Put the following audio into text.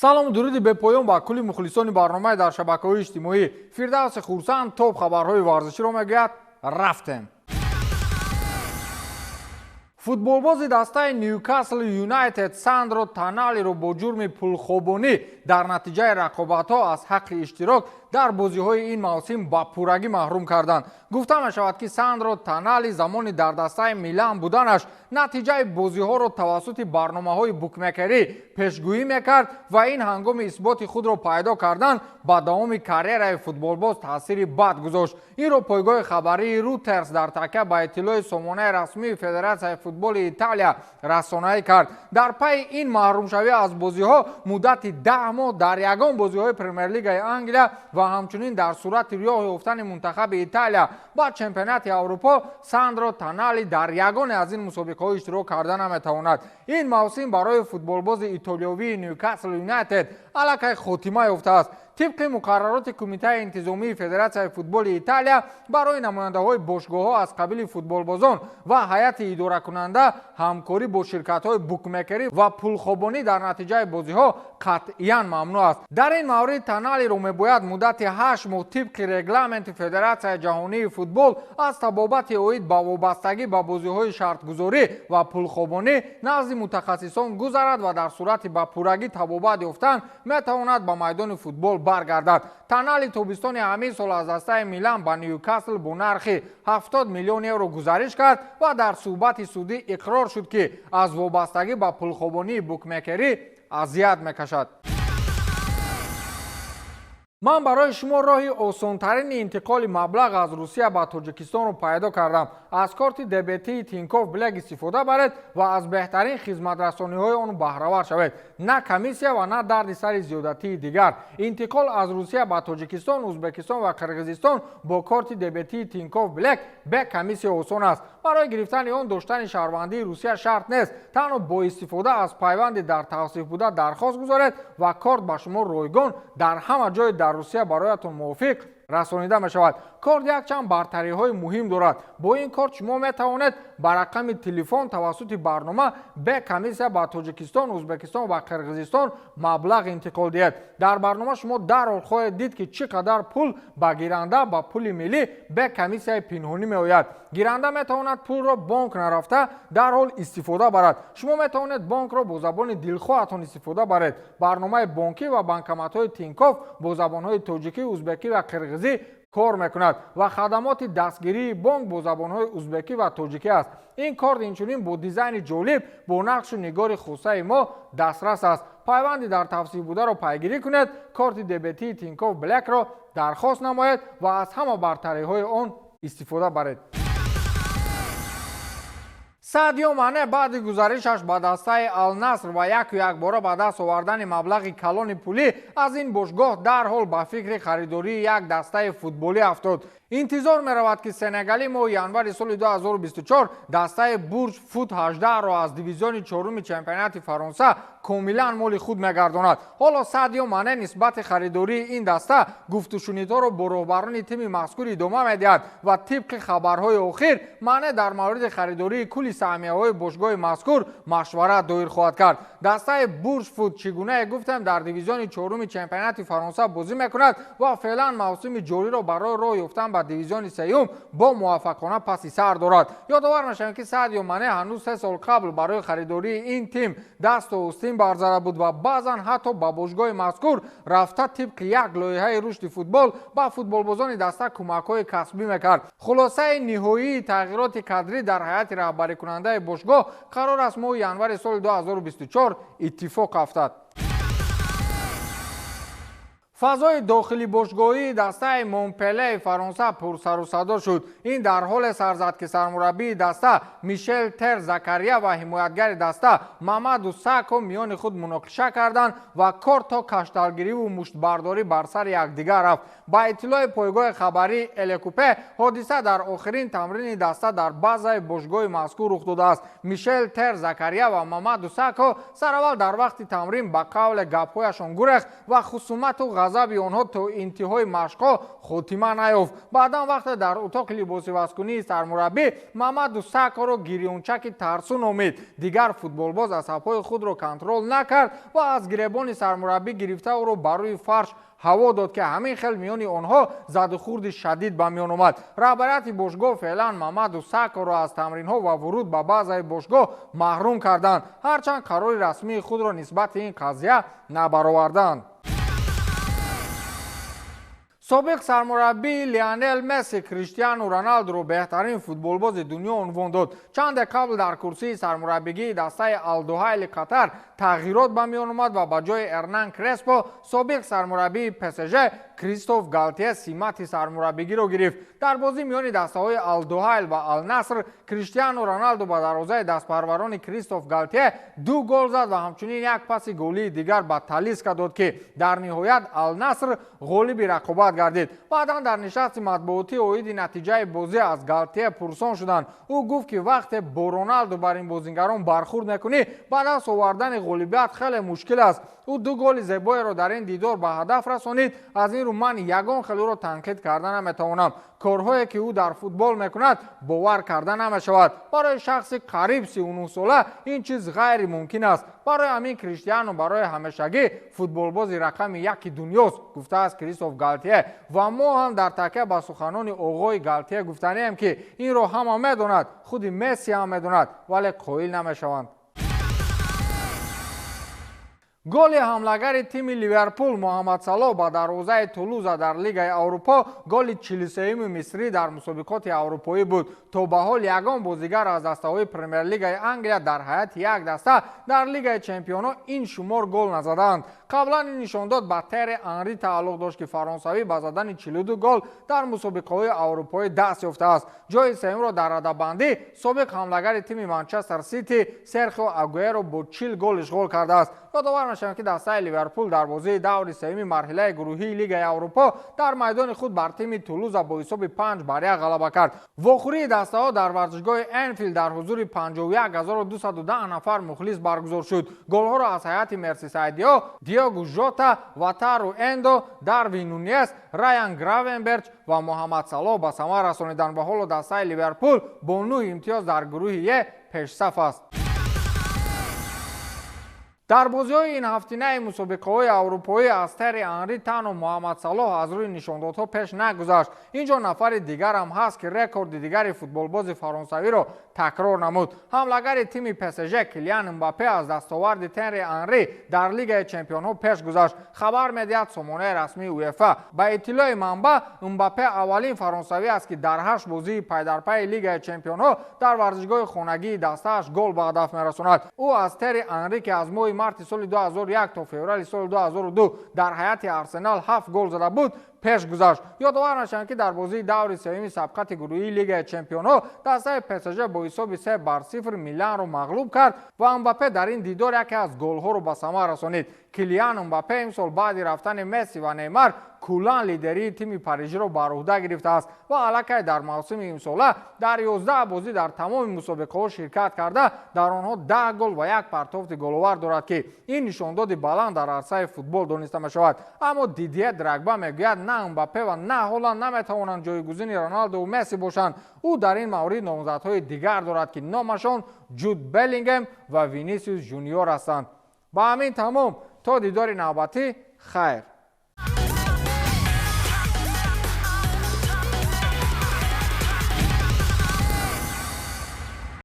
салому дуруди бепоён ба кулли мухлисони барномаи дар шабакаҳои иҷтимоӣ. Фирдавси Хурсанд топ хабарҳои варзиширо мегӯяд. Рафтем. футболбози дастаи Ньюкасл Юнайтед Сандро Тоналиро бо ҷурми пулхобонӣ дар натиҷаи рақобатҳо аз ҳаққи иштирок дар бозиҳои ин мавсим ба пуррагӣ маҳрум карданд. гуфта мешавад ки Сандро Тонали замони дар дастаи Милан буданаш натиҷаи бозиҳоро тавассути барномаҳои букмекерӣ пешгӯӣ мекард ва ин ҳангоми исботи худро пайдо кардан ба давоми карьераи футболбоз таъсири бад гузошт. инро пойгоҳи хабарии Reuters дар такя ба иттилои сомонаи расмии Федератсияи футболи Италия расонаӣ кард. дар пайи ин маҳрумшавӣ аз бозиҳо муддати 10 моҳ дар ягон бозиҳои Премер-лигаи Англия ва ҳамчунин дар сурати роҳ ёфтани мунтахаби Италия ба чемпионати Аврупо Сандро Тонали дар ягоне аз ин мусобиқаҳо иштирок карда наметавонад. ин мавсим барои футболбози итолиёвии Ньюкасл Юнайтед аллакай хотима ёфтааст. طبق مقررات کمیته انتظامی فدراسیون فوتبال ایتالیا برای نماینده‌های باشگاه‌ها از قبیل فوتبالبازان و هیئت اداره کننده همکاری با شرکت‌های بوکمکری و پولخوابانی در نتیجه بازی‌ها قطعاً ممنوع است. در این مورد تونالی را می‌باید مدت 8 ماه طبق رگلامنت فدراسیون جهانی فوتبال از تبابت اوید با وابستگی به بازی‌های شرط‌گذاری و پولخوابانی نزد متخصصان گذرد و در صورت به پورگی تبابت یافتن می‌تواند به میدان فوتبال برگردد. تونالی تابستان همین سال از دسته میلان با نیوکاسل با نرخ 70 میلیون یورو گزارش کرد و در صحبت سودی اقرار شد که از وابستگی به پولخوابانی بوکمکری اذیت میکشد. من برای شما راهی آسان‌ترین انتقال مبلغ از روسیه به تاجیکستان رو پیدا کردم. از کارت دبیتی تینکوف بلک استفاده برید و از بهترین خدمت رسانی‌های آن بهره‌ور شوید. نه کمیسیا و نه دردسر زیادتی دیگر. انتقال از روسیه به تاجیکستان، ازبکستان و قرقیزستان با کارت دبیتی تینکوف بلک به کمیسیا آسان است. برای گرفتن آن داشتن شهروندی روسیه شرط نیست. تنها با استفاده از پیوند در توصیف بوده درخواست گذارید و کارت به شما رایگان در همه جای در روسیه برایتان موافق رسانیده می شود. کارت یک چند برتری های مهم دارد. با این کارت شما می توانید با رقم تلفن توسط برنامه به کمیسیا با تاجیکستان، ازبکستان و قرقیزستان مبلغ انتقال دهید. در برنامه شما در حال خواهید دید که چقدر پول با گیرنده با پول ملی به کمیسیای پنهانی می آید. گیرنده می تواند پول را بانک نرفته در حال استفاده برد. شما می توانید بانک را با زبان دلخواهتان استفاده برید. برنامه بانکی و بانکمت های تینکوف با زبان های تاجیکی، ازبکی و قرقیزی کار میکند و خدمات دستگیری بانک با زبان‌های ازبکی و تاجیکی است. این کارت اینچنین با دیزاین جالب با نقش و نگار خاصه ما دسترس است. پیوندی در توصیف بوده را پیگیری کنید، کارت دبیتی تینکوف بلک را درخواست نمایید و از همه برتری‌های آن استفاده برید. سادیو مانه بعد گزارشش با دسته النصر و یک باره به دست آوردن مبلغ کلان پولی از این باشگاه در حال به فکر خریداری یک دسته فوتبالی افتاد. انتظار می رود که سنگالی ماه ینور سال 2024 دسته برج فوت 18 را از دیویزیون چهارم چمپیونات فرانسه کاملا مال خود میگرداند. حالا سادیو مانه نسبت خریداری این دسته گفت و شنیدها را با رهبران تیم مذکور ادامه میدهد و طبق خبرهای اخیر مانه در مورد خریداری کل سهمیه‌های باشگاه مذکور مشورت دایر خواهد کرد. دسته برج فوت چگونه گفتم در دیویزیون چهارم چمپیونات فرانسه بازی میکند و فعلا موسم جاری را برای راه یافتن به دیویزیون سوم با موفقانه پس سر دارد. یادآور میشم که سادیو مانه هنوز 3 سال قبل برای خریداری این تیم دست و استین برزده بود و بعضا حتی با باشگاه مذکور رفته طبق یک لایحه رشد فوتبال با فوتبالبازان دسته کمک‌های کسبی میکرد. خلاصه نهایی تغییرات کادری در هیئت رهبری کننده باشگاه قرار است ماه ینور سال 2024 اتفاق افتد. فضای داخلی باشگاهی دسته مونپله فرانسه پر سر و صدا شد. این در حال سر زد که سرمربی دسته میشل تر زکریا و حمایتگر دسته محمد ساکو میان خود مناقشه کردند و کار تا کشتارگیری و مشتبرداری بر سر یکدیگر رفت. با اطلاع پایگاه خبری الکوپه حادثه در آخرین تمرین دسته در بازی باشگاه مذکور رخ داده است. میشل تر زکریا و محمد ساکو سر اول در وقت تمرین با قول گپ‌هایشان گریخت و خصومت و غضب ғазаби онҳо то интиҳои машқҳо хотима наёфт. баъдан вақте дар утоқи либосивазкунии сармураббӣ Мамаду Сакоро гирёнчаки тарсун омид. дигар футболбоз асабҳои худро контрол накард ва аз гиребони сармураббӣ гирифта ӯро ба рӯи фарш ҳаво дод ки ҳамин хел миёни онҳо задухурди шадид ба миён омад. раҳбарияти бошгоҳ феълан Мамаду Сакоро аз тамринҳо ва вуруд ба базаи бошгоҳ маҳрум карданд, ҳарчанд қарори расмии худро нисбати ин қазия набароварданд. собиқ сармураббии Лионел Месси Криштиану Роналдуро беҳтарин футболбози дунё унвон дод. чанде қабл дар курсии сармураббигии дастаи Ал-Дуҳайли Қатар тағйирот ба миён омад ва ба ҷои Эрнан Креспо собиқ сармураббии ПСЖ Кристоф Галтие симати сармураббигиро гирифт. дар бозӣ миёни дастаҳои Ал-Дуҳайл ва Ал-Наср Криштиану Роналду ба дарвозаи дастпарварони Кристоф Галтие 2 гол зад ва ҳамчунин як паси голии дигар ба Талиска дод ки дар ниҳоят Ал-Наср ғолиби рақобат гардид. баъдан дар нишасти матбуотӣ оиди натиҷаи бозӣ аз Галтие пурсон шуданд. ӯ гуфт ки вақте бо Роналду бар ин бозингарон бархурд мекунӣ ба даст овардани ғолибият хеле мушкил аст. ӯ 2 голи зебоеро дар ин дидор ба ҳадаф расонид. аз ин рӯ ман ягон хел ӯро танқид карда наметавонам. корҳое ки ӯ дар футбол мекунад бовар карда намешавад. барои шахси қариб 39 сола ин чиз ғайри мумкин аст. барои ҳамин Криштиану барои ҳамешагӣ футболбози рақами 1 дунёст, гуфтааст Кристоф Галтие. ва мо ҳам дар такя ба суханони оғои Галтие гуфтанем ки инро ҳама медонад, худи Месси ҳам медонад, вале қоил намешаванд. голи ҳамлагари тими Ливерпул Муҳаммад Салоҳ ба дарвозаи Тулуза дар Лигаи Аврупо голи 43-уми мисрӣ дар мусобиқоти аврупоӣ буд. то ба ҳол ягон бозигар аз дастаҳои Премер-лигаи Англия дар ҳайати як даста дар Лигаи Чемпионҳо ин шумор гол назаданд. қаблан ин нишондод ба Терри Анри тааллуқ дошт ки фаронсавӣ ба задани 42 гол дар мусобиқаҳои аврупоӣ даст ёфтааст. ҷои сеюмро дар радабандӣ собиқ ҳамлагари тими Манчестер Сити Серхио Агуэро бо 40 гол ишғол кардааст. ёдовар мешавем ки дастаи Ливерпул дар бозии даври сеюми марҳилаи гурӯҳии Лигаи Аврупо дар майдони худ бар тими Тулуза бо ҳисоби 5-1 ғалаба кард. вохӯрии дастаҳо дар варзишгоҳи Энфилд дар ҳузури 51210 нафар мухлис баргузор шуд. голҳоро аз ҳайати мерсисайдиҳо Диого Жота, Ватару Эндо, Дарвин Нунес, Раян Гравенберч ва Муҳаммад Салоҳ ба самар расониданд. ва ҳоло дастаи Ливерпул бо 9 имтиёз дар гурӯҳи Е пешсаф аст. дар бозиҳои ин ҳафтинаи мусобиқаҳои аврупоӣ аз Терри Анри танҳо Муҳаммад Салоҳ аз рӯи нишондодҳо пеш нагузашт. инҷо нафари дигарам ҳаст ки рекорди дигари футболбози фаронсавиро такрор намуд. ҳамлагари тими ПСЖ Килиан Мбаппе аз дастоварди Терри Анри дар Лигаи Чемпионҳо пеш гузашт. хабар медиҳад сомонаи расмии УЕФА. ба иттилои манбаъ Мбаппе аввалин фаронсавӣ аст ки дар 8 бозии пайдарпайи Лигаи Чемпионҳо дар варзишгоҳи хонагии дастааш гол ба ҳадаф мерасонад. ӯ аз Терри Анри ки аз моҳи марти соли 2001 то феврали соли 2002 дар ҳайати Арсенал 7 гол зада буд пеш гузашт. ёдовар мешавем ки дар бозии даври сеюми сабқати гурӯҳии Лигаи Чемпионҳо дастаи ПСЖ бо ҳисоби 3-0 Миланро мағлуб кард ва Мбаппе дар ин дидор яке аз голҳоро ба самар расонид. Килиан Мбаппе имсол баъди рафтани Месси ва Неймар кулан лидерии тими Парижиро бар уҳда гирифтааст ва аллакай дар мавсими имсола дар 11 бозӣ дар тамоми мусобиқаҳо ширкат карда дар онҳо 10 гол ва як партофти головар дорад ки ин нишондоди баланд дар арсаи футбол дониста мешавад. аммо Дидие Драгба мегӯяд на Мбаппе ва на Ҳоланд наметавонанд ҷойгузини Роналду ва Месси бошанд. ӯ дар ин маврид номзадҳои дигар дорад ки номашон Ҷуд Беллингем ва Винисиус Ҷуниор ҳастанд. ба ҳамин тамом то дидори навбатӣ хайр.